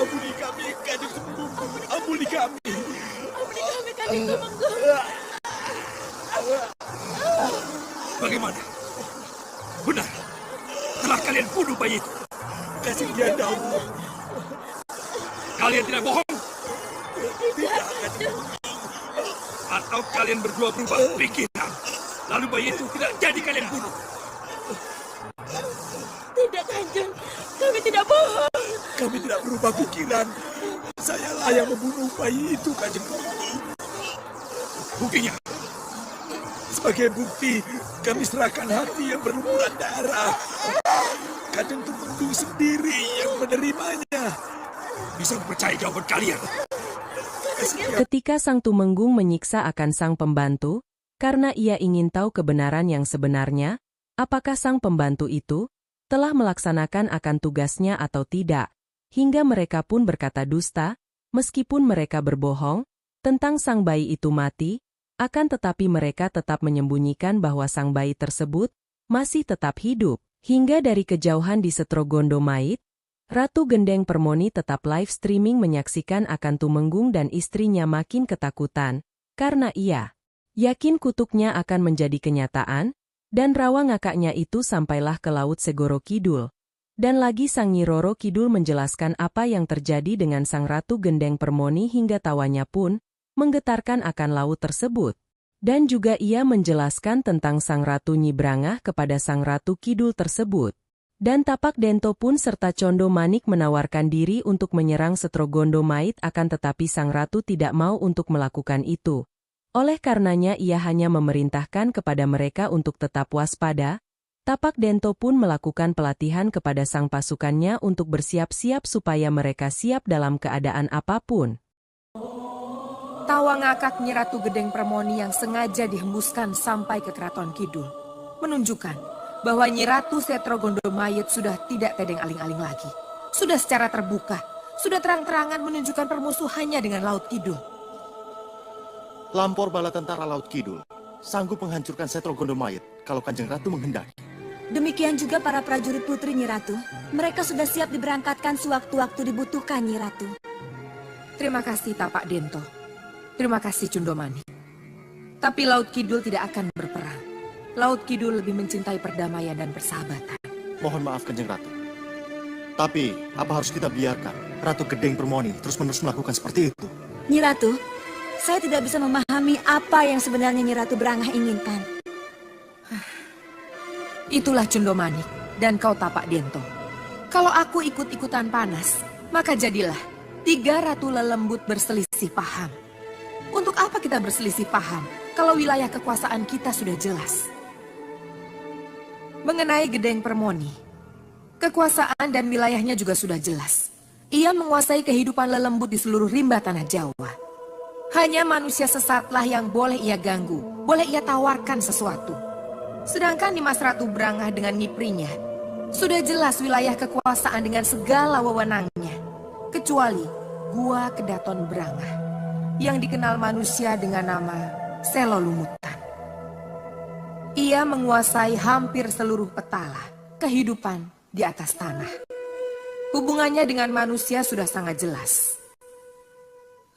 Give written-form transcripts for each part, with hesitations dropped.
Ampuni kami, Kanjeng Tumenggung. Ampuni kami. Ampuni kami, Kanjeng Tumenggung. Bagaimana? Benar. Telah kalian bunuh bayi itu. Kasih dia daun. Kalian tidak bohong? Tidak, Kanjeng. Atau kalian berdua berubah pikiran? Lalu bayi itu tidak jadi kalian bunuh? Tidak, Kanjeng. Kami tidak bohong. Kami tidak berubah pikiran. Sayalah yang membunuh bayi itu, Kanjeng Tumenggung. Buktinya? Sebagai bukti, kami serahkan hati yang berlumuran darah. Kanjeng Tumenggung sendiri yang menerimanya. Bisa percaya jawaban kalian? Ketika Sang Tumenggung menyiksa akan sang pembantu, karena ia ingin tahu kebenaran yang sebenarnya, apakah sang pembantu itu telah melaksanakan akan tugasnya atau tidak, hingga mereka pun berkata dusta, meskipun mereka berbohong tentang sang bayi itu mati, akan tetapi mereka tetap menyembunyikan bahwa sang bayi tersebut masih tetap hidup. Hingga dari kejauhan di Setro Gondomait, Ratu Gendeng Permoni tetap live streaming menyaksikan akan Tumenggung dan istrinya makin ketakutan, karena ia yakin kutuknya akan menjadi kenyataan, dan rawa ngakaknya itu sampailah ke Laut Segoro Kidul. Dan lagi Sang Nyi Roro Kidul menjelaskan apa yang terjadi dengan Sang Ratu Gendeng Permoni hingga tawanya pun menggetarkan akan laut tersebut. Dan juga ia menjelaskan tentang Sang Ratu Nyi Brangah kepada Sang Ratu Kidul tersebut. Dan Tapak Dento pun serta Condo Manik menawarkan diri untuk menyerang Setro Gondomait akan tetapi Sang Ratu tidak mau untuk melakukan itu. Oleh karenanya ia hanya memerintahkan kepada mereka untuk tetap waspada. Tapak Dento pun melakukan pelatihan kepada sang pasukannya untuk bersiap-siap supaya mereka siap dalam keadaan apapun. Tawa ngakak Nyi Ratu Gendeng Permoni yang sengaja dihembuskan sampai ke Keraton Kidul menunjukkan bahwa Nyi Ratu Setro Gondomait sudah tidak tedeng aling-aling lagi. Sudah secara terbuka, sudah terang-terangan menunjukkan permusuhannya dengan Laut Kidul. Lampor bala tentara Laut Kidul sanggup menghancurkan Setro Gondomait kalau Kanjeng Ratu menghendaki. Demikian juga para prajurit putri Nyi Ratu. Mereka sudah siap diberangkatkan sewaktu-waktu dibutuhkan Nyi Ratu. Terima kasih Tapak Dento. Terima kasih Cundomani. Tapi Laut Kidul tidak akan berperang. Laut Kidul lebih mencintai perdamaian dan persahabatan. Mohon maaf Kanjeng Ratu. Tapi apa harus kita biarkan Ratu Gendeng Permoni terus-menerus melakukan seperti itu? Nyi Ratu, saya tidak bisa memahami apa yang sebenarnya Nyi Ratu Brangah inginkan. Itulah Cundomani dan kau Tapak Dento. Kalau aku ikut-ikutan panas, maka jadilah 3 ratu lelembut berselisih paham. Untuk apa kita berselisih paham kalau wilayah kekuasaan kita sudah jelas? Mengenai Gendeng Permoni, kekuasaan dan wilayahnya juga sudah jelas. Ia menguasai kehidupan lelembut di seluruh rimba tanah Jawa. Hanya manusia sesatlah yang boleh ia ganggu, boleh ia tawarkan sesuatu. Sedangkan Nimas Ratu Brangah dengan nyiprinya, sudah jelas wilayah kekuasaan dengan segala wewenangnya. Kecuali Gua Kedaton Brangah yang dikenal manusia dengan nama Selo Lumutan. Ia menguasai hampir seluruh petala kehidupan di atas tanah. Hubungannya dengan manusia sudah sangat jelas.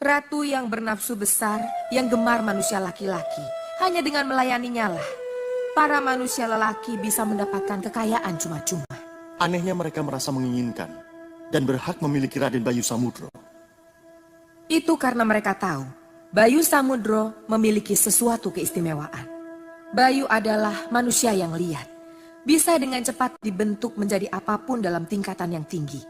Ratu yang bernafsu besar, yang gemar manusia laki-laki, hanya dengan melayaninya lah para manusia lelaki bisa mendapatkan kekayaan cuma-cuma. Anehnya mereka merasa menginginkan dan berhak memiliki Raden Bayu Samudro. Itu karena mereka tahu Bayu Samudro memiliki sesuatu keistimewaan. Bayu adalah manusia yang liat, bisa dengan cepat dibentuk menjadi apapun dalam tingkatan yang tinggi.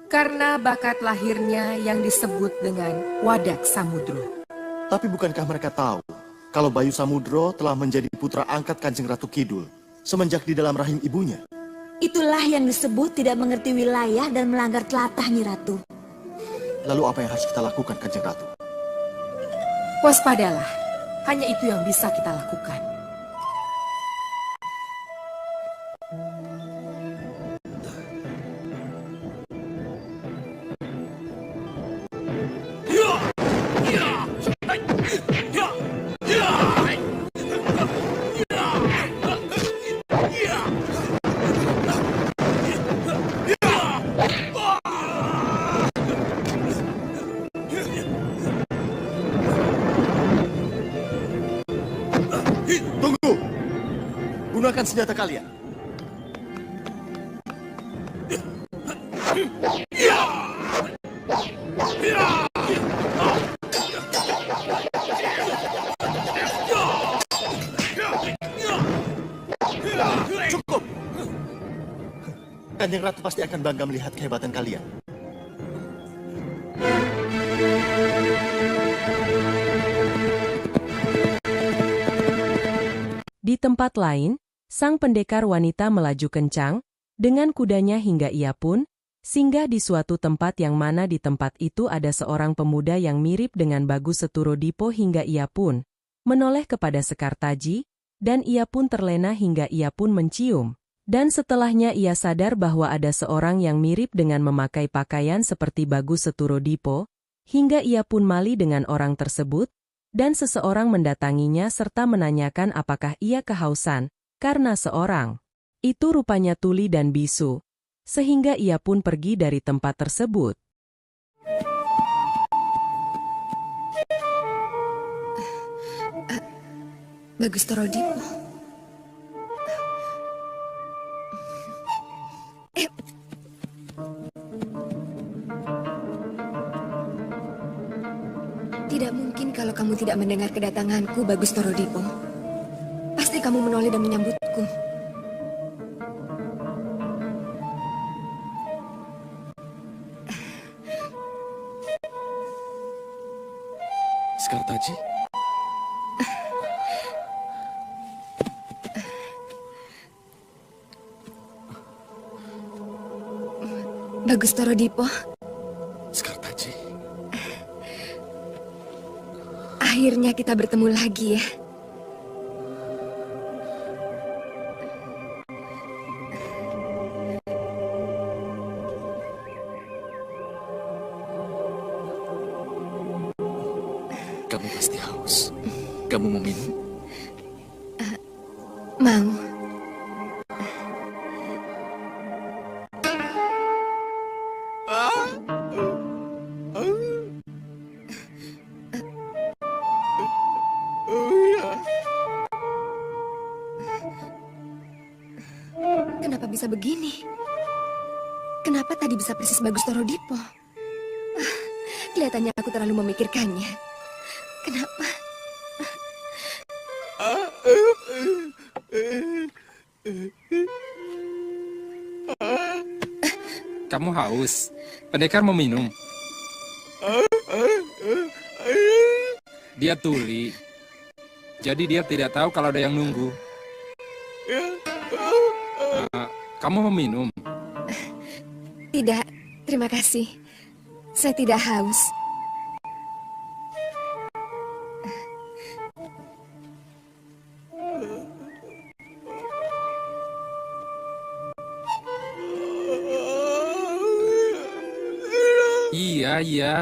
Karena bakat lahirnya yang disebut dengan Wadak Samudro. Tapi bukankah mereka tahu kalau Bayu Samudro telah menjadi putra angkat Kanjeng Ratu Kidul semenjak di dalam rahim ibunya? Itulah yang disebut tidak mengerti wilayah dan melanggar tlatah Nyi Ratu. Lalu apa yang harus kita lakukan Kanjeng Ratu? Waspadalah, hanya itu yang bisa kita lakukan. Gunakan senjata kalian. Cukup. Kanjeng Ratu pasti akan bangga melihat kehebatan kalian. Di tempat lain, sang pendekar wanita melaju kencang, dengan kudanya hingga ia pun singgah di suatu tempat yang mana di tempat itu ada seorang pemuda yang mirip dengan Bagus Seturodipo hingga ia pun menoleh kepada Sekartaji, dan ia pun terlena hingga ia pun mencium. Dan setelahnya ia sadar bahwa ada seorang yang mirip dengan memakai pakaian seperti Bagus Seturodipo, hingga ia pun mali dengan orang tersebut, dan seseorang mendatanginya serta menanyakan apakah ia kehausan, karena seorang itu rupanya tuli dan bisu, sehingga ia pun pergi dari tempat tersebut. Bagus Seturodipo. Tidak mungkin kalau kamu tidak mendengar kedatanganku, Bagus Seturodipo. Pasti kamu menoleh dan menyambutku. Sekartaji? Bagus Seturodipo. Sekartaji. Akhirnya kita bertemu lagi ya. Kamu pasti haus. Kamu mau minum? Mau. Kenapa bisa begini? Kenapa tadi bisa persis Bagus Seturodipo? Kelihatannya aku terlalu memikirkannya. Kenapa? Kamu haus? Pendekar mau minum. Dia tuli. Jadi dia tidak tahu kalau ada yang nunggu. Kamu mau minum? Tidak, terima kasih. Saya tidak haus. Iya, iya.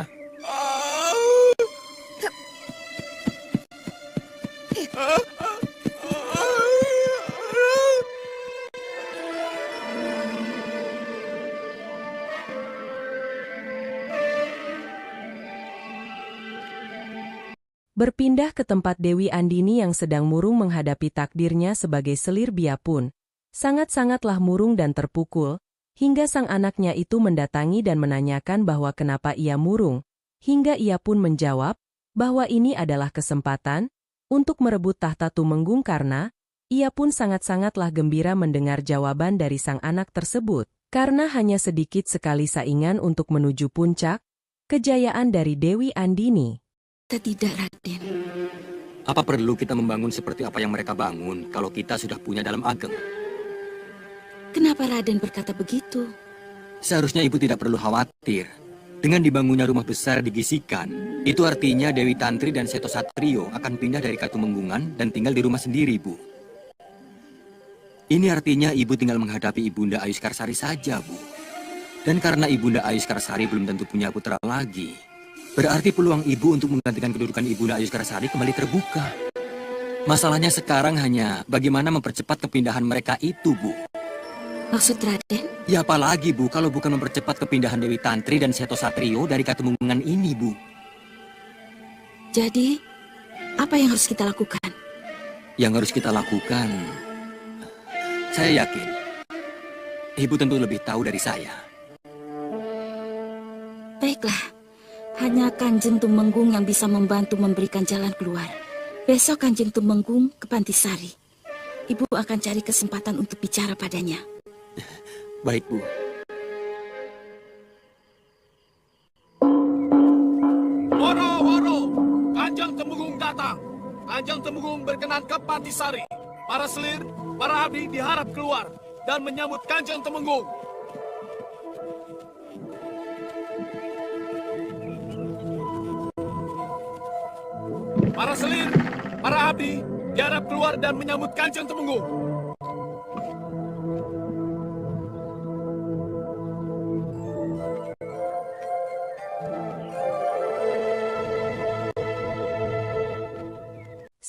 Berpindah ke tempat Dewi Andini yang sedang murung menghadapi takdirnya sebagai selir biapun. Sangat-sangatlah murung dan terpukul, hingga sang anaknya itu mendatangi dan menanyakan bahwa kenapa ia murung, hingga ia pun menjawab bahwa ini adalah kesempatan untuk merebut tahta Tumenggung karena ia pun sangat-sangatlah gembira mendengar jawaban dari sang anak tersebut, karena hanya sedikit sekali saingan untuk menuju puncak kejayaan dari Dewi Andini. Tidak, Raden. Apa perlu kita membangun seperti apa yang mereka bangun kalau kita sudah punya dalam ageng? Kenapa Raden berkata begitu? Seharusnya ibu tidak perlu khawatir. Dengan dibangunnya rumah besar di Gisikan, itu artinya Dewi Tantri dan Seto Satrio akan pindah dari Katumenggungan dan tinggal di rumah sendiri, Bu. Ini artinya ibu tinggal menghadapi Ibunda Ayuskarsari saja, Bu. Dan karena Ibunda Ayuskarsari belum tentu punya putra lagi, berarti peluang ibu untuk menggantikan kedudukan Ibunda Ayuskarsari kembali terbuka. Masalahnya sekarang hanya bagaimana mempercepat kepindahan mereka itu, Bu. Maksud Raden? Ya apalagi, Bu, kalau bukan mempercepat kepindahan Dewi Tantri dan Seto Satrio dari Katumenggungan ini, Bu. Jadi, apa yang harus kita lakukan? Yang harus kita lakukan Saya yakin ibu tentu lebih tahu dari saya. Baiklah, hanya Kanjeng Tumenggung yang bisa membantu memberikan jalan keluar. Besok Kanjeng Tumenggung ke Pantisari. Ibu akan cari kesempatan untuk bicara padanya. Baik, Bu. Woro! Kanjeng Tumenggung datang. Kanjeng Tumenggung berkenan ke Pantisari. Para selir, para abdi diharap keluar dan menyambut Kanjeng Tumenggung. Para selir, para abdi diharap keluar dan menyambut Kanjeng Tumenggung.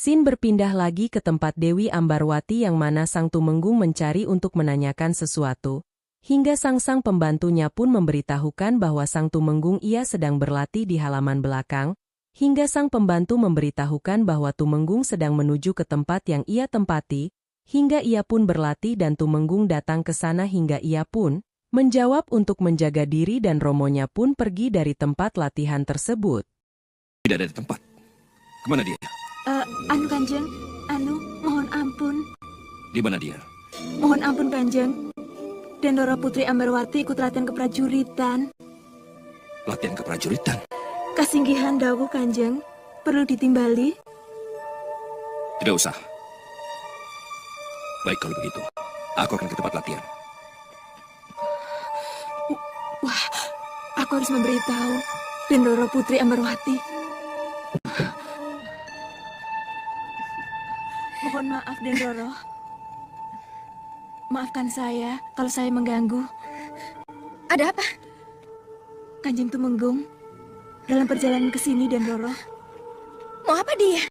Sin berpindah lagi ke tempat Dewi Ambarwati yang mana Sang Tumenggung mencari untuk menanyakan sesuatu, hingga sang pembantunya pun memberitahukan bahwa Sang Tumenggung ia sedang berlatih di halaman belakang, hingga sang pembantu memberitahukan bahwa Tumenggung sedang menuju ke tempat yang ia tempati, hingga ia pun berlatih dan Tumenggung datang ke sana hingga ia pun menjawab untuk menjaga diri dan romonya pun pergi dari tempat latihan tersebut. Tidak ada tempat. Kemana dia? Kanjeng, mohon ampun. Di mana dia? Mohon ampun, Kanjeng. Dendora Putri Ambarwati ikut latihan keprajuritan. Latihan keprajuritan? Kasinggihan dawuh, Kanjeng. Perlu ditimbali? Tidak usah. Baik kalau begitu. Aku akan ke tempat latihan. Wah, aku harus memberitahu Dendora Putri Ambarwati. Mohon maaf, Dendoro. Maafkan saya kalau saya mengganggu. Ada apa? Kanjeng Tumenggung, dalam perjalanan ke sini, Dendoro. Mau apa dia?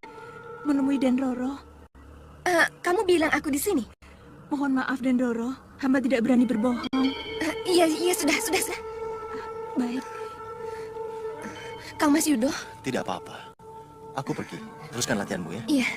Menemui Dendoro. Kamu bilang aku di sini? Mohon maaf, Dendoro. Hamba tidak berani berbohong. Iya, sudah. Baik. Kang Mas Yudo? Tidak apa-apa. Aku pergi. Teruskan latihanmu ya. Iya.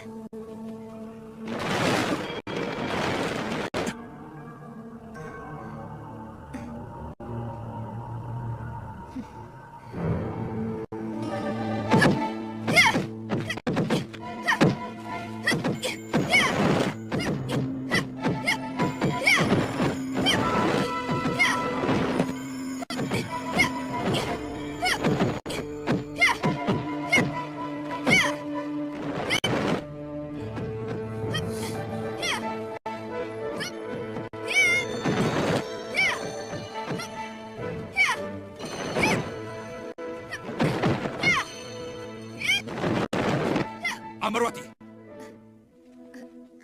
Ambarwati.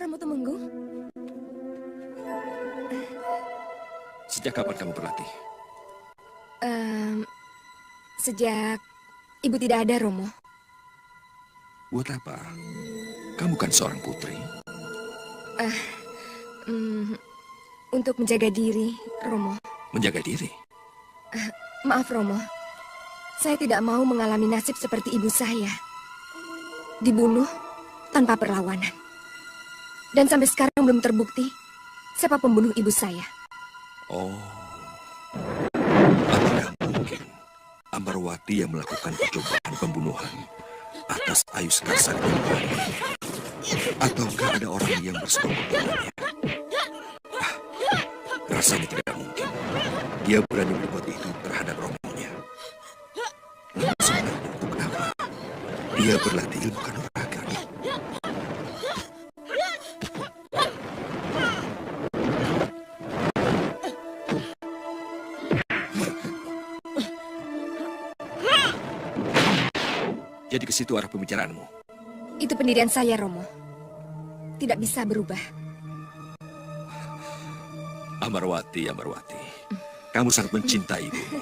Ramo Tumenggung? Sejak kapan kamu berlatih? Sejak ibu tidak ada, Romo. Buat apa? Kamu kan seorang putri. Untuk menjaga diri, Romo. Menjaga diri? Maaf, Romo. Saya tidak mau mengalami nasib seperti ibu saya. Dibunuh tanpa perlawanan. Dan sampai sekarang belum terbukti siapa pembunuh ibu saya. Oh. Apakah mungkin Ambarwati yang melakukan percobaan pembunuhan atas Ayu Sekarsari? Ataukah ada orang yang bersekongkol dengannya? Rasanya tidak mungkin. Dia berani berbuat itu terhadap romonya. Lalu sebenarnya untuk apa? Dia berlatih ilmu kanuragan. Jadi ke situ arah pembicaraanmu? Itu pendirian saya, Romo. Tidak bisa berubah. Ambarwati. Kamu sangat mencintai ibumu.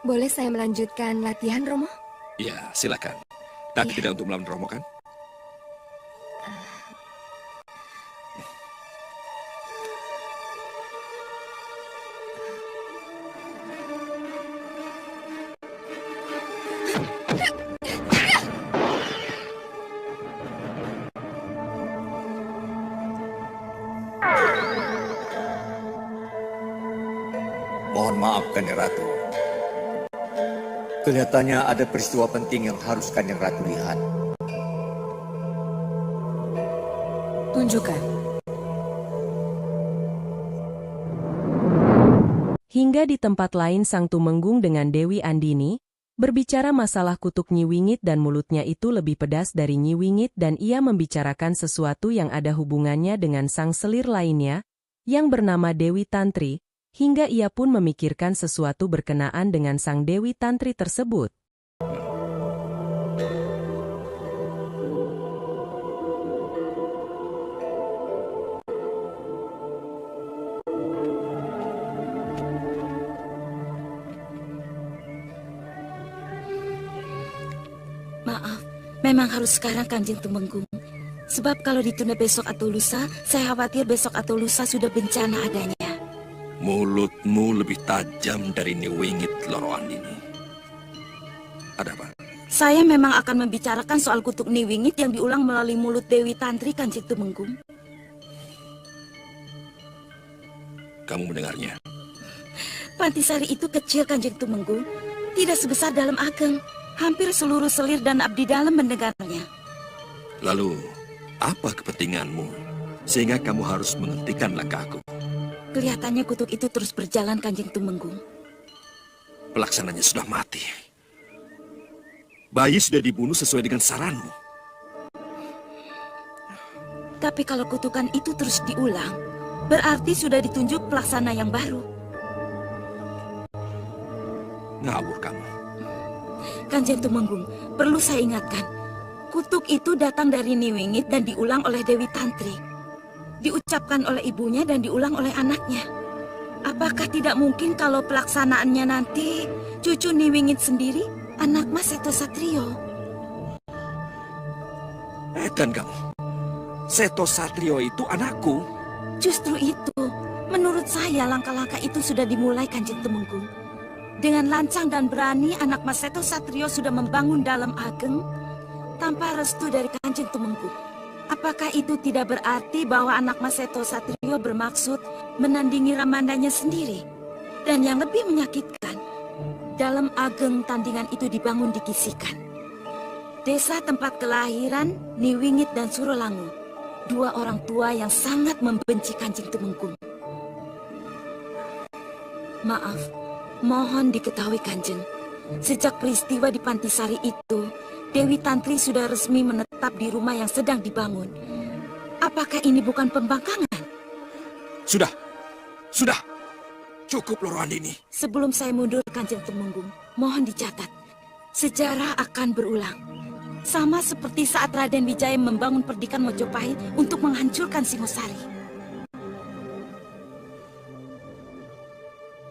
Boleh saya melanjutkan latihan, Romo? Ya, silakan. Tapi tidak untuk melawan Romo, kan? Mohon maaf, Kanjeng Ratu. Kelihatannya ada peristiwa penting yang harus Kanjeng Ratu lihat. Tunjukkan. Hingga di tempat lain Sang Tumenggung dengan Dewi Andini berbicara masalah kutuk Nyi Wingit dan mulutnya itu lebih pedas dari Nyi Wingit dan ia membicarakan sesuatu yang ada hubungannya dengan sang selir lainnya yang bernama Dewi Tantri, hingga ia pun memikirkan sesuatu berkenaan dengan sang Dewi Tantri tersebut. Maaf, memang harus sekarang Kanjeng Tumenggung. Sebab kalau ditunda besok atau lusa, saya khawatir besok atau lusa sudah bencana adanya. Mulutmu lebih tajam dari Nyi Wingit, Loro Andini. Ada apa? Saya memang akan membicarakan soal kutuk Nyi Wingit yang diulang melalui mulut Dewi Tantri, Kanjeng Tumenggung. Kamu mendengarnya? Pantisari itu kecil, Kanjeng Tumenggung. Tidak sebesar Dalem Ageng. Hampir seluruh selir dan abdi dalam mendengarnya. Lalu, apa kepentinganmu sehingga kamu harus menghentikan langkahku? Kelihatannya kutuk itu terus berjalan, Kanjeng Tumenggung. Pelaksananya sudah mati. Bayi sudah dibunuh sesuai dengan saranmu. Tapi kalau kutukan itu terus diulang, berarti sudah ditunjuk pelaksana yang baru. Ngawur kamu. Kanjeng Tumenggung, perlu saya ingatkan, kutuk itu datang dari Nyi Wingit dan diulang oleh Dewi Tantri. Diucapkan oleh ibunya dan diulang oleh anaknya. Apakah tidak mungkin kalau pelaksanaannya nanti cucu Nyi Wingit sendiri, anak Mas Seto Satrio? Edan kamu. Seto Satrio itu anakku. Justru itu, menurut saya langkah-langkah itu sudah dimulai, Kanjeng Tumenggung. Dengan lancang dan berani, anak Mas Seto Satrio sudah membangun Dalem Ageng tanpa restu dari Kanjeng Tumenggung. Apakah itu tidak berarti bahwa anak Mas Seto Satrio bermaksud menandingi ramandanya sendiri? Dan yang lebih menyakitkan, Dalem Ageng tandingan itu dibangun di Kisikan, desa tempat kelahiran Nyi Wingit dan Surolangu, dua orang tua yang sangat membenci Kanjeng Tumenggung. Maaf, mohon diketahui Kanjeng, sejak peristiwa di Pantisari itu, Dewi Tantri sudah resmi menetap di rumah yang sedang dibangun. Apakah ini bukan pembangkangan? Sudah. Cukup, Loro Andini. Sebelum saya mundur, Kanjeng Tumenggung, mohon dicatat, sejarah akan berulang. Sama seperti saat Raden Wijaya membangun perdikan Mojopahit untuk menghancurkan Singosari.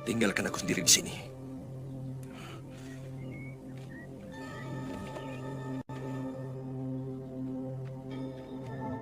Tinggalkan aku sendiri di sini.